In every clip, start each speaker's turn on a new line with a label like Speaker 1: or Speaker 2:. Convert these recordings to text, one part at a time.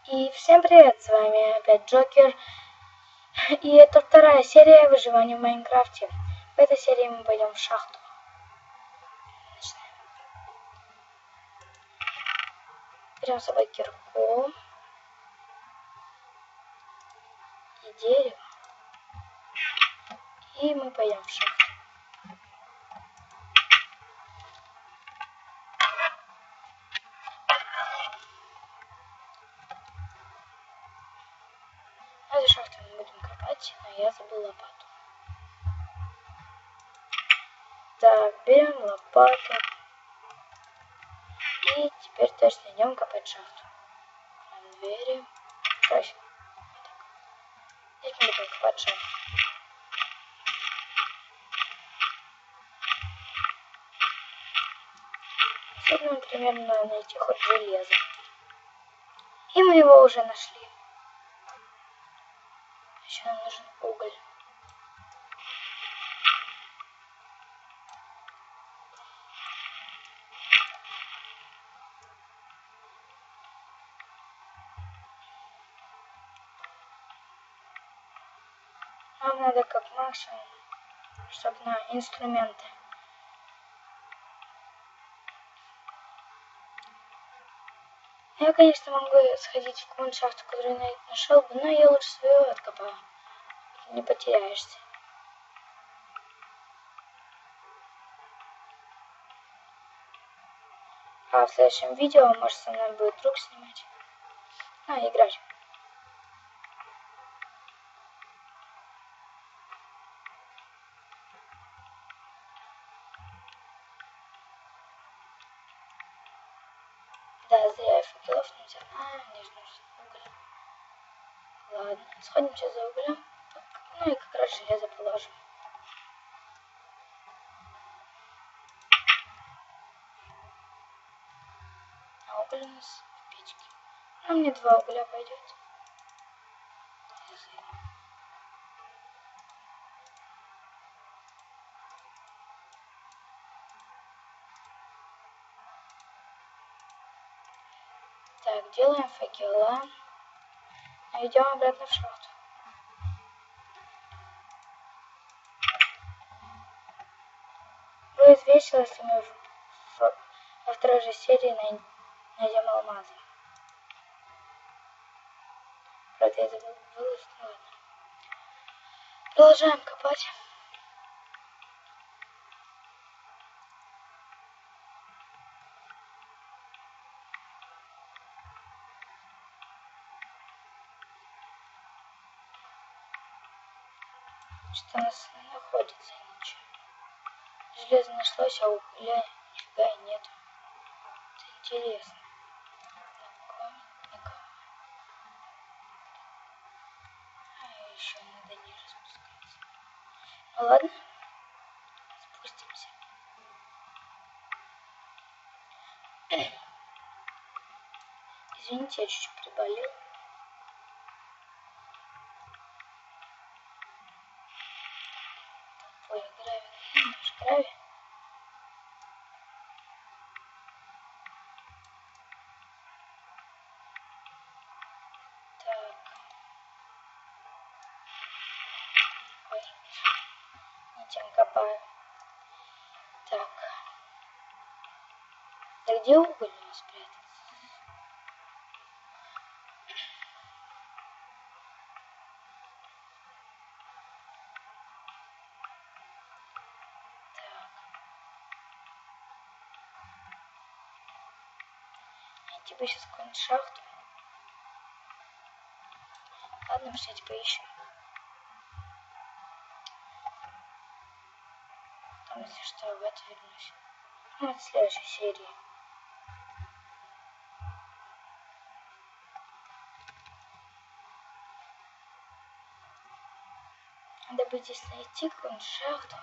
Speaker 1: И всем привет, с вами опять Джокер. И это вторая серия выживания в Майнкрафте. В этой серии мы пойдем в шахту. Начинаем. Берем с собой кирку и дерево. И мы пойдем в шахту. Эту шахту мы будем копать, но я забыл лопату. Так, берем лопату. И теперь точно идем копать шахту. Откроем двери. Здесь мы будем копать шахту. Теперь нам примерно надо найти хоть железо. И мы его уже нашли. Еще нам нужен уголь. Нам надо как максимум, чтобы на инструменты. Я, конечно, могу сходить в какую-нибудь шахту, которую я нашел бы, но я лучше свою откопаю. Не потеряешься. А в следующем видео, может, со мной будет друг снимать. Играть. Да, зря я факелов не взял. Мне же нужен уголь. Ладно, сходимся за углем. И как раз железо положим. А уголь у нас в печке. Мне 2 угля пойдет. Так, делаем факела. И идем обратно в шахту. Будет весело, если мы во второй же серии найдем алмазы. Правда, я забыл выложить, ну ладно. Продолжаем копать. Что у нас не находится ничего. Железо нашлось, а угля нифига и нет. Это интересно. Еще надо ниже спускаться. Ну ладно. Спустимся. Извините, я чуть-чуть приболел. Ой, гравий. Наш гравий. Так. Ой. Не тем копаю. Так. Да где уголь у нас спрятался? Найти бы сейчас какую-нибудь шахту. Ладно, кстати, поищем. Там, если что, в это вернусь. Ну, в следующей серии. Надо бы здесь найти какую-нибудь шахту.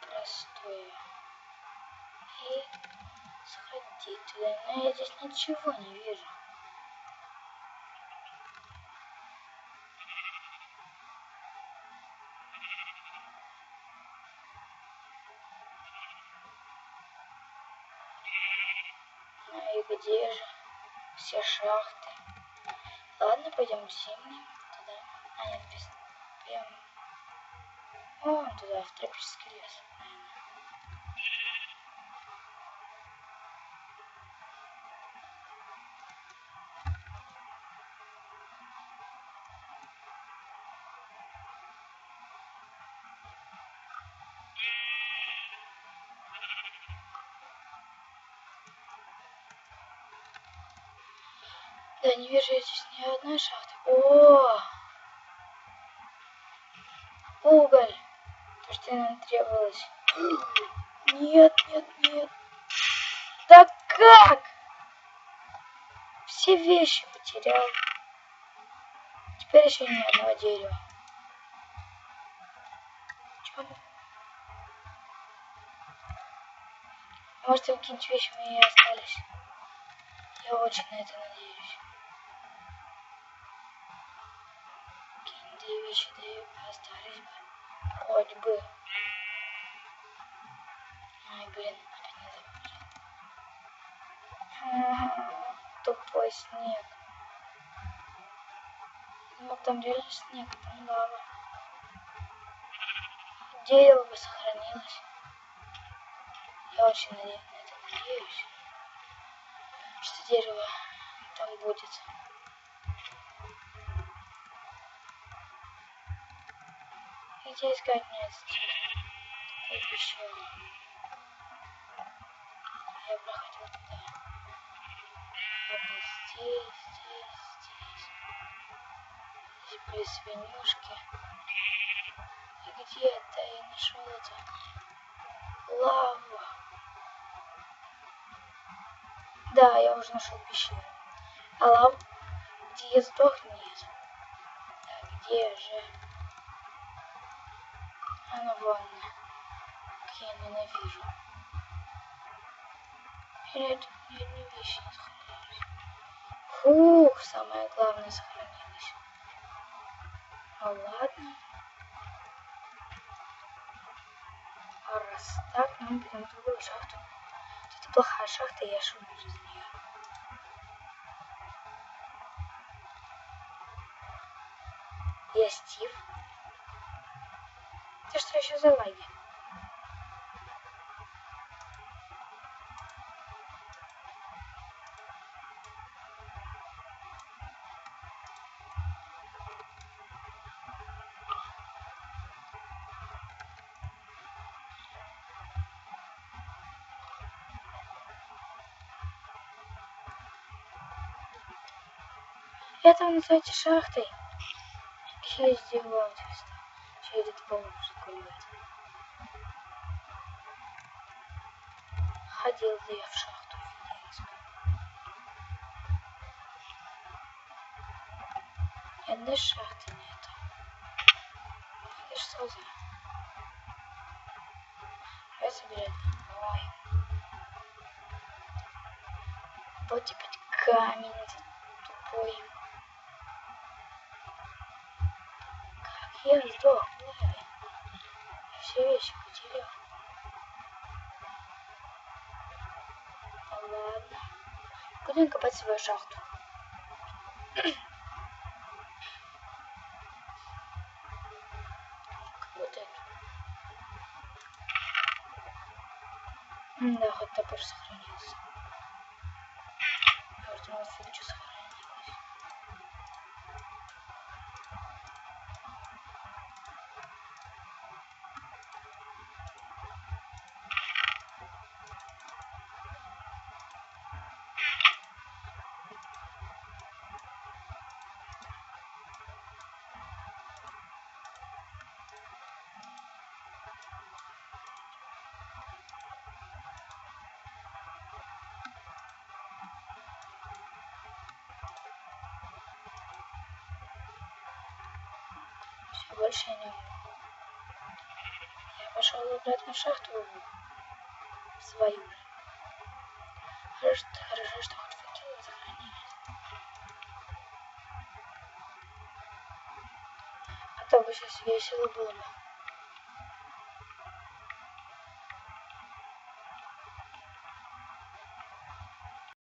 Speaker 1: Простую. И сходить туда. Но я здесь ничего не вижу. Ну и где же? все шахты. Ладно, пойдем зимним туда. А, нет, пойдем вон туда, в тропический лес. Да, не вижу я здесь ни одной шахты. О! Уголь! То, что нам требовалось. Нет, нет, нет. Да как? Все вещи потерял. Теперь еще ни одного дерева. Чему? Может, какие-нибудь вещи мои остались. Я очень на это надеюсь. Какие-нибудь вещи да остались бы. Хоть бы. Ай, блин, опять не забыл. Тупой снег. Ну, там реально снег, там лава. Дерево бы сохранилось. Я очень на это надеюсь, что дерево там будет. Где искать мне это дерево? Такой пещеры. Я проходил туда. Вот здесь. Здесь были свинюшки. И где-то я нашел это. Лаву. Да, я уже нашел пещеру. А лава, где я сдох, нет. А где же? Она вон. Как я ненавижу. Я тут ни одни вещи не сохранились. Фух, самое главное сохранилось. Ну ладно. А раз так, мы пойдем в другую шахту. Это плохая шахта, я шуму из нее. Я Стив. Это что еще за лаги? Это вы называете шахтой? Я издевательство. Че этот бомж гуляет? Ходил ли я в шахту? Ни одной шахты нету. Это что за? Давай собирать домой. Вот теперь камень этот тупой. Как я сдох, ой. Я все вещи потерял. Ну ладно. Будем копать свою шахту. Вот эту. Да, хоть топор сохранился. Я уже думал, фиг, что сохранилось. Все, больше я не могу. Я пошел обратно в шахту свою же. Хорошо, что хоть факелы сохранились. А то бы сейчас весело было бы.